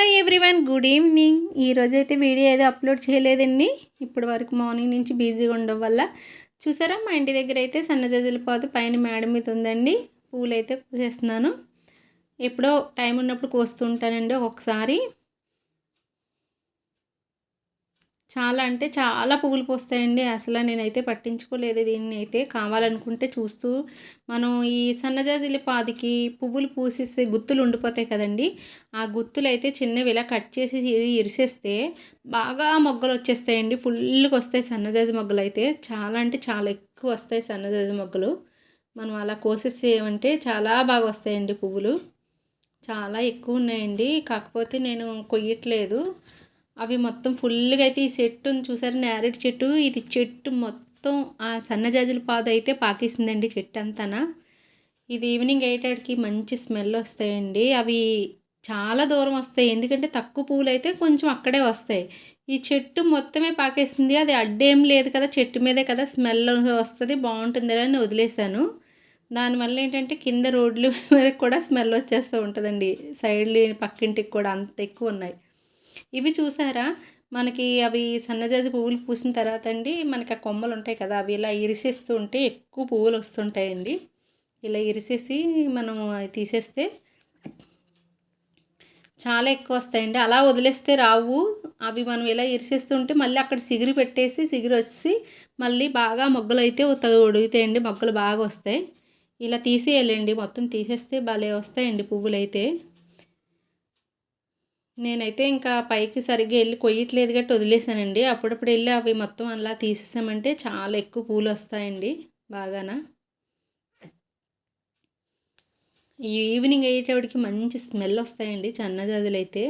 Hello everyone, good evening. ఈరోజైతే video ఏదో upload చేయలేదండి. ఇప్పటి వరకు మార్నింగ్ నుంచి బిజీగా ఉండడం వల్ల. చూసారా, మా ఇంటి దగ్గర అయితే సన్నజాజుల పాదు పైన మేడ మీద ఉందండి. పూలు అయితే కోసేస్తున్నాను. ఎప్పుడో టైం ఉన్నప్పుడు కోస్తూ ఉంటానండి ఒక్కొక్కసారి. చాలా అంటే చాలా పువ్వులు పూస్తాయండి. అసలు నేనైతే పట్టించుకోలేదు దీన్ని. అయితే కావాలనుకుంటే చూస్తూ మనం ఈ సన్నజాజుల పాదికి పువ్వులు పూసేసే గుత్తులు ఉండిపోతాయి కదండి. ఆ గుత్తులు అయితే చిన్నవి ఇలా కట్ చేసి ఇరిసేస్తే బాగా మొగ్గలు వచ్చేస్తాయండి. ఫుల్గా వస్తాయి సన్నజాజి మొగ్గలు అయితే. చాలా అంటే చాలా ఎక్కువ వస్తాయి సన్నజాజి మొగ్గలు. మనం అలా కోసేసేయమంటే చాలా బాగా వస్తాయండి పువ్వులు. చాలా ఎక్కువ ఉన్నాయండి. కాకపోతే నేను కొయ్యట్లేదు. అవి మొత్తం ఫుల్గా అయితే ఈ చెట్టుని చూసారు, నేరేడు చెట్టు. ఇది చెట్టు మొత్తం ఆ సన్నజాజుల పాదు అయితే పాకేసిందండి చెట్టు అంతానా. ఇది ఈవినింగ్ అయ్యేటడికి మంచి స్మెల్ వస్తాయండి. అవి చాలా దూరం వస్తాయి, ఎందుకంటే తక్కువ పువ్వులు అయితే కొంచెం అక్కడే వస్తాయి. ఈ చెట్టు మొత్తమే పాకేసింది. అది అడ్డేం లేదు కదా, చెట్టు మీదే కదా, స్మెల్ వస్తుంది, బాగుంటుంది అని వదిలేశాను. దానివల్ల ఏంటంటే కింద రోడ్ల మీద కూడా స్మెల్ వచ్చేస్తూ ఉంటుందండి. సైడ్లు పక్కింటికి కూడా అంత ఎక్కువ ఉన్నాయి. ఇవి చూసారా, మనకి అవి సన్నజాజి పువ్వులు పూసిన తర్వాత అండి, మనకి ఆ కొమ్మలు ఉంటాయి కదా, అవి ఇలా ఇరిసేస్తూ ఉంటే ఎక్కువ పువ్వులు వస్తుంటాయండి. ఇలా ఇరిసేసి మనం అవి తీసేస్తే చాలా ఎక్కువ వస్తాయండి. అలా వదిలేస్తే రావు. అవి మనం ఇలా ఇరిసేస్తుంటే మళ్ళీ అక్కడ సిగురు పెట్టేసి సిగురు వచ్చి మళ్ళీ బాగా మొగ్గలు అయితే ఉడుగుతాయండి. మొగ్గలు బాగా వస్తాయి. ఇలా తీసేయాలండి, మొత్తం తీసేస్తే భలే వస్తాయండి పువ్వులు అయితే. నేనైతే ఇంకా పైకి సరిగ్గా వెళ్ళి కొయ్యట్లేదు గట్టి వదిలేసానండి. అప్పుడప్పుడు వెళ్ళి అవి మొత్తం అలా తీసేసామంటే చాలా ఎక్కువ పూలు వస్తాయండి బాగానా. ఈవినింగ్ అయ్యేటప్పటికి మంచి స్మెల్ వస్తాయండి సన్నజాజులు అయితే.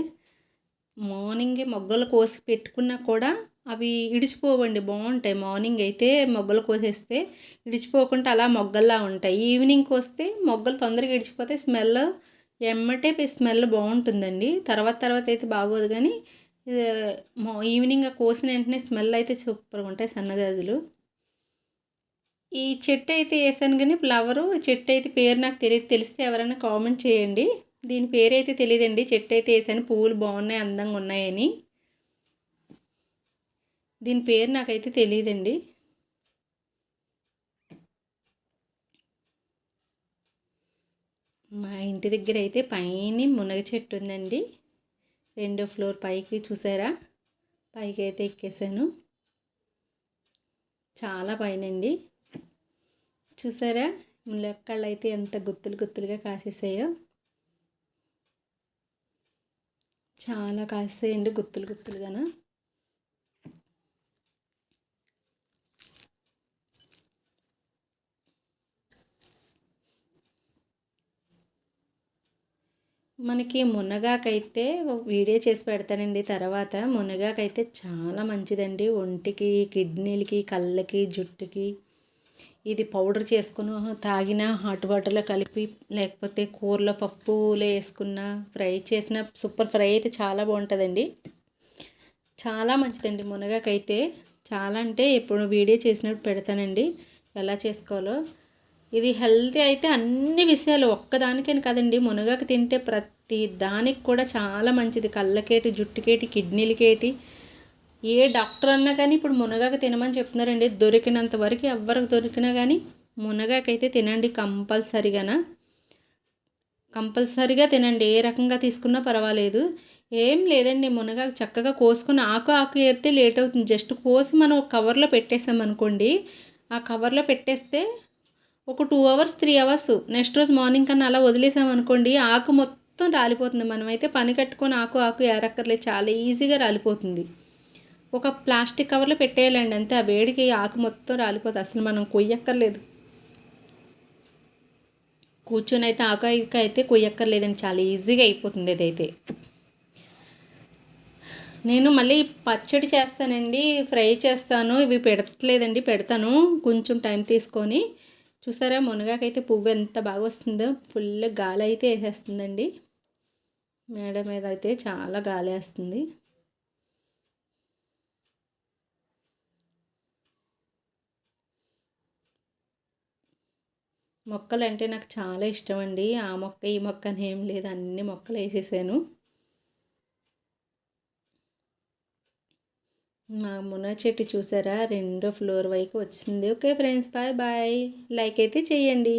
మార్నింగే మొగ్గలు కోసి పెట్టుకున్నా కూడా అవి ఇడిచిపోవండి, బాగుంటాయి. మార్నింగ్ అయితే మొగ్గలు కోసేస్తే ఇడిచిపోకుండా అలా మొగ్గల్లా ఉంటాయి. ఈవినింగ్ కోస్తే మొగ్గలు తొందరగా ఇడిచిపోతే స్మెల్ ఎమ్మటే స్మెల్ బాగుంటుందండి. తర్వాత అయితే బాగోదు, కానీ ఈవినింగ్ కోసిన వెంటనే స్మెల్ అయితే సూపర్గా ఉంటాయి సన్నజాజులు. ఈ చెట్టు అయితే వేసాను, కానీ ఫ్లవరు చెట్టు అయితే పేరు నాకు తెలిస్తే ఎవరైనా కామెంట్ చేయండి. దీని పేరు అయితే తెలియదండి. చెట్టు అయితే వేసాను, పువ్వులు బాగున్నాయి, అందంగా ఉన్నాయని. దీని పేరు నాకైతే తెలియదండి. మా ఇంటి దగ్గర అయితే పైన మునగ చెట్టు ఉందండి. 2వ ఫ్లోర్ పైకి చూసారా, పైకి అయితే ఎక్కేసాను. చాలా పైనండి. చూసారా ములక్కాళ్ళు అయితే ఎంత గుత్తులుగా కాసేసాయో. చాలా కాసేయండి గుత్తులుగాన. మనకి మునగాకైతే వీడియో చేసి పెడతానండి తర్వాత. మునగాకైతే చాలా మంచిదండి ఒంటికి, కిడ్నీలకి, కళ్ళకి, జుట్టుకి. ఇది పౌడర్ చేసుకుని తాగిన, హాట్ వాటర్లో కలిపి, లేకపోతే కూరలో పప్పులో వేసుకున్న, ఫ్రై చేసిన, సూపర్ ఫ్రై అయితే చాలా బాగుంటుందండి. చాలా మంచిదండి మునగాకైతే. చాలా అంటే ఎప్పుడు వీడియో చేసినప్పుడు పెడతానండి ఎలా చేసుకోవాలో. ఇది హెల్తీ అయితే అన్ని విషయాలు ఒక్కదానికని కదండి. మునగాకు తింటే ప్రతి దానికి కూడా చాలా మంచిది. కళ్ళకేటి, జుట్టుకేటి, కిడ్నీలకేటి. ఏ డాక్టర్ అన్నా కానీ ఇప్పుడు మునగాకు తినమని చెప్తున్నారండి. దొరికినంత వరకు ఎవరికి దొరికినా కానీ మునగాకైతే తినండి కంపల్సరిగా తినండి. ఏ రకంగా తీసుకున్నా పర్వాలేదు. ఏం లేదండి, మునగాకు చక్కగా కోసుకుని ఆకు ఏరితే లేట్ అవుతుంది. జస్ట్ కోసి మనం కవర్లో పెట్టేసామనుకోండి, ఆ కవర్లో పెట్టేస్తే ఒక 2 అవర్స్ 3 అవర్స్ నెక్స్ట్ రోజు మార్నింగ్ కన్నా అలా వదిలేసామనుకోండి, ఆకు మొత్తం రాలిపోతుంది. మనమైతే పని కట్టుకొని ఆకు ఏరక్కర్లేదు, చాలా ఈజీగా రాలిపోతుంది. ఒక ప్లాస్టిక్ కవర్లో పెట్టేయాలండి అంతే. ఆ వేడికి ఆకు మొత్తం రాలిపోతుంది, అసలు మనం కొయ్యక్కర్లేదు. కూర్చొని అయితే ఆకు అయితే కొయ్యక్కర్లేదండి, చాలా ఈజీగా అయిపోతుంది ఇదైతే. నేను మళ్ళీ పచ్చడి చేస్తానండి, ఫ్రై చేస్తాను. ఇవి పెడతాను కొంచెం టైం తీసుకొని. చూసారా మునగాకైతే పువ్వు ఎంత బాగా వస్తుందో. ఫుల్ గాలి అయితే వేసేస్తుందండి మేడ మీద అయితే, చాలా గాలి వేస్తుంది. మొక్కలు అంటే నాకు చాలా ఇష్టం అండి. ఆ మొక్క ఈ మొక్క అని ఏం లేదు, అన్ని మొక్కలు వేసేసాను. మా మునగ చెట్టు చూసారా రెండో ఫ్లోర్ వరకు వచ్చింది. Okay friends, bye bye. Like అయితే చేయండి.